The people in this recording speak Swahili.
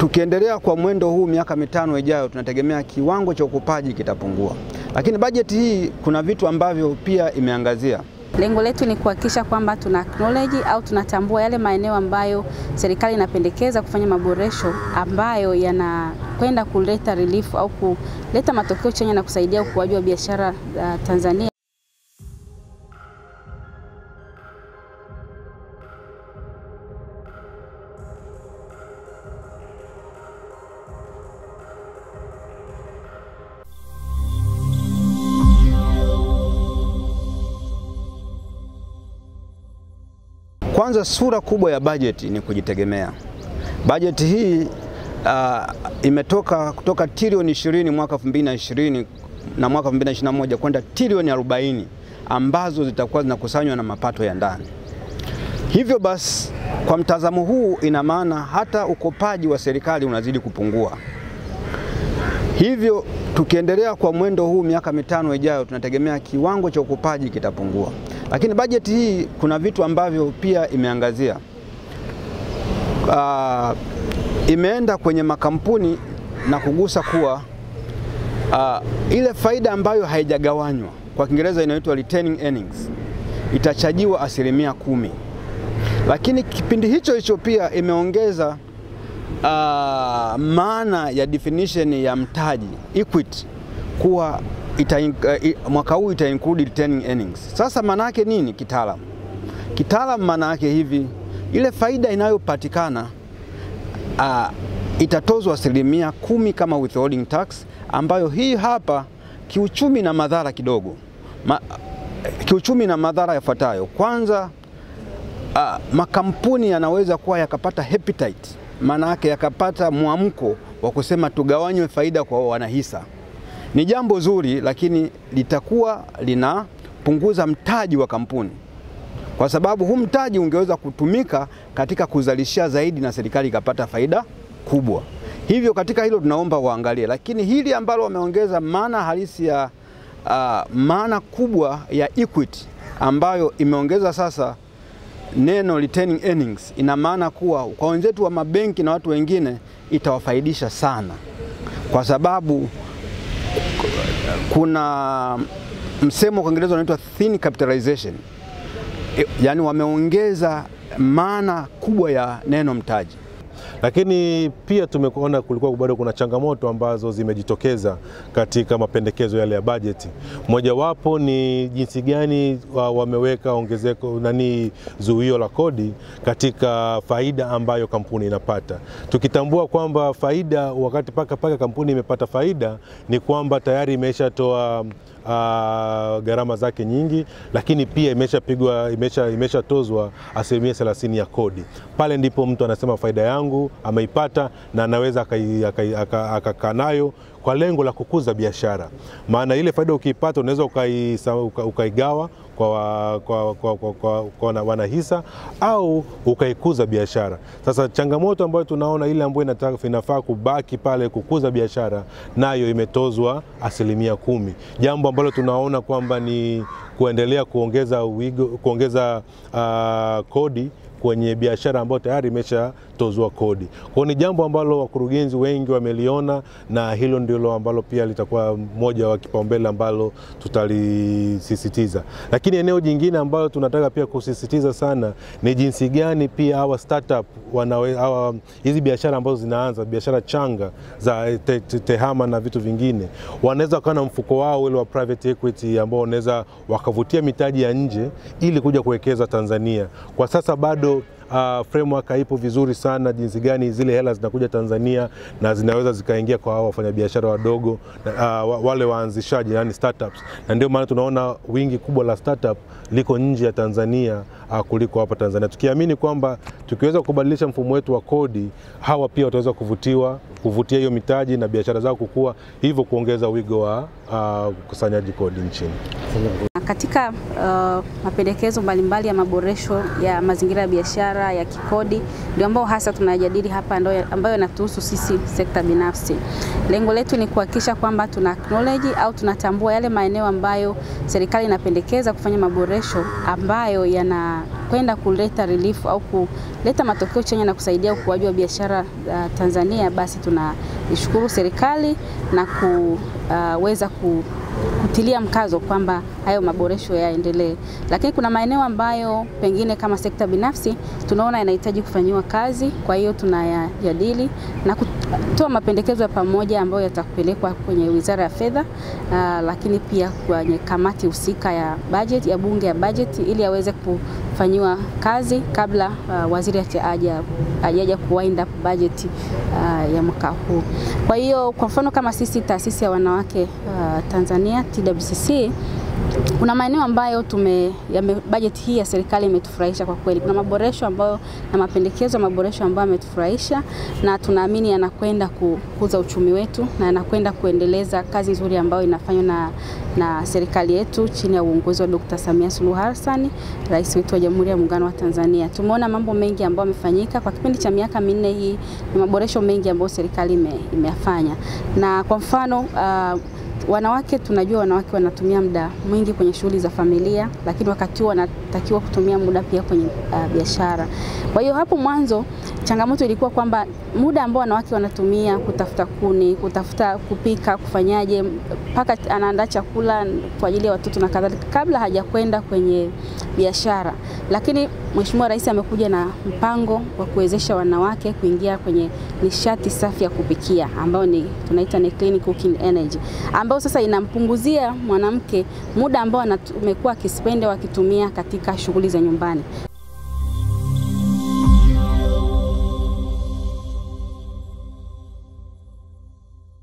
Tukiendelea kwa mwendo huu miaka 5 ijayo, tunategemea kiwango cha ukopaji kitapungua. Lakini bajeti hii kuna vitu ambavyo pia imeangazia. Lengo letu ni kuhakikisha kwamba tuna acknowledge au tunatambua yale maeneo ambayo serikali inapendekeza kufanya maboresho ambayo yanakwenda kuleta relief au kuleta matokeo chanya na kusaidia ukuaji wa biashara Tanzania. Kwanza, sura kubwa ya bajeti ni kujitegemea. Bajeti hii imetoka kutoka trilioni 20 mwaka 2020 na mwaka 2021 kwenda trilioni 40 ambazo zitakuwa zinakusanywa na mapato ya ndani. Hivyo basi, kwa mtazamo huu, ina maana hata ukopaji wa serikali unazidi kupungua. Hivyo tukiendelea kwa mwendo huu miaka 5 ijayo, tunategemea kiwango cha ukopaji kitapungua. Lakini bajeti hii kuna vitu ambavyo pia imeangazia. Imeenda kwenye makampuni na kugusa kuwa ile faida ambayo haijagawanywa, kwa Kiingereza inaitwa retaining earnings, itachajiwa 10%. Lakini kipindi hicho pia imeongeza maana ya definition ya mtaji equity kuwa mwaka huu ita include retaining earnings. Sasa maana yake nini kitaalamu? Kitaalamu maana yake hivi, ile faida inayopatikana itatozwa 10% kama withholding tax, ambayo hii hapa kiuchumi na madhara kidogo. Kiuchumi na madhara yafuatayo. Kwanza, makampuni yanaweza kuwa yakapata appetite, maana yake yakapata muamko wa kusema tugawanywe faida kwa wanahisa. Ni jambo zuri, lakini litakuwa linapunguza mtaji wa kampuni, kwa sababu huu mtaji ungeweza kutumika katika kuzalishia zaidi na serikali ikapata faida kubwa. Hivyo katika hilo tunaomba waangalie. Lakini hili ambalo wameongeza maana halisi ya maana kubwa ya equity, ambayo imeongeza sasa neno retaining earnings, ina maana kuwa kwa wenzetu wa mabenki na watu wengine itawafaidisha sana, kwa sababu kuna msemo kwa Kiingereza unaitwa thin capitalization. Yaani wameongeza maana kubwa ya neno mtaji. Lakini pia tumeona kulikuwa bado kuna changamoto ambazo zimejitokeza katika mapendekezo yale ya bajeti. Mojawapo ni jinsi gani wameweka ongezeko zuio la kodi katika faida ambayo kampuni inapata. Tukitambua kwamba faida, wakati paka kampuni imepata faida, ni kwamba tayari imeshatoa gharama zake nyingi, lakini pia imeshatozwa 30% ya kodi. Pale ndipo mtu anasema faida yangu ameipata na anaweza akakaa nayo kwa lengo la kukuza biashara. Maana ile faida ukiipata unaweza ukaigawa kwa wanahisa au ukaikuza biashara. Sasa changamoto ambayo tunaona ile ambayo inafaa kubaki pale kukuza biashara, nayo imetozwa 10%. Jambo ambalo tunaona kwamba ni kuendelea kuongeza kodi kwenye biashara ambayo tayari imeshatozwa kodi. Kwa ni jambo ambalo wakurugenzi wengi wameliona, na hilo ndilo ambalo pia litakuwa moja wa kipaumbele ambalo tutalisisitiza. Lakini eneo jingine ambalo tunataka pia kusisitiza sana ni jinsi gani pia hawa startup hizi biashara ambazo zinaanza, biashara changa za tehama na vitu vingine, wanaweza kuwa na mfuko wao ile wa private equity ambao wanaweza wakavutia mitaji ya nje ili kuja kuwekeza Tanzania. Kwa sasa bado framework haipo vizuri sana jinsi gani zile hela zinakuja Tanzania na zinaweza zikaingia kwa wafanyabiashara wadogo, wale waanzishaji, yani startups. Na ndio maana tunaona wingi kubwa la startup liko nje ya Tanzania kuliko hapa Tanzania. Tukiamini kwamba tukiweza kubadilisha mfumo wetu wa kodi, hawa pia wataweza kuvutia hiyo mitaji na biashara zao kukua, hivyo kuongeza wigo wa ukusanyaji kodi nchini. katika mapendekezo mbalimbali ya maboresho ya mazingira ya biashara ya kikodi ndio ambao hasa tunajadili hapa, ambayo yanatuhusu sisi sekta binafsi. Lengo letu ni kuhakikisha kwamba tuna acknowledge au tunatambua yale maeneo ambayo serikali inapendekeza kufanya maboresho ambayo yanakwenda kuleta relief au kuleta matokeo chanya na kusaidia ukuaji wa biashara Tanzania. Basi tunashukuru serikali na kuweza kutilia mkazo kwamba hayo maboresho yaendelee. Lakini kuna maeneo ambayo pengine kama sekta binafsi tunaona yanahitaji kufanyiwa kazi, kwa hiyo tunayajadili na kutoa mapendekezo ya pamoja ambayo yatakupelekwa kwenye Wizara ya Fedha, lakini pia kwenye kamati husika ya budget ya Bunge ya budget, ili aweze kufanyiwa kazi kabla waziri hajaja kuwind up budget ya mwaka huu. Kwa hiyo kwa mfano kama sisi taasisi ya wanawake Tanzania TWCC, kuna maeneo ambayo budget hii ya serikali imetufurahisha kwa kweli. Kuna maboresho ambayo na mapendekezo ya maboresho ambayo yametufurahisha, na tunaamini yanakwenda kukuza uchumi wetu na yanakwenda kuendeleza kazi nzuri ambayo inafanywa na serikali yetu chini ya uongozi wa Dr. Samia Suluhu Hassan, Rais wetu wa Jamhuri ya Muungano wa Tanzania. Tumeona mambo mengi ambayo yamefanyika kwa kipindi cha miaka 4 hii, ni maboresho mengi ambayo serikali imeyafanya. Na kwa mfano wanawake, tunajua wanawake wanatumia muda mwingi kwenye shughuli za familia, lakini wakati huo wanatakiwa kutumia muda pia kwenye biashara. Kwa hiyo hapo mwanzo changamoto ilikuwa kwamba muda ambao wanawake wanatumia kutafuta kuni, kutafuta kupika, kufanyaje, mpaka anaandaa chakula kwa ajili ya watoto na kadhalika, kabla hajakwenda kwenye biashara. Lakini Mheshimiwa Rais amekuja na mpango wa kuwezesha wanawake kuingia kwenye nishati safi ya kupikia, ambao tunaita ni clean cooking energy, ambao sasa inampunguzia mwanamke muda ambao amekuwa akispenda wakitumia katika shughuli za nyumbani.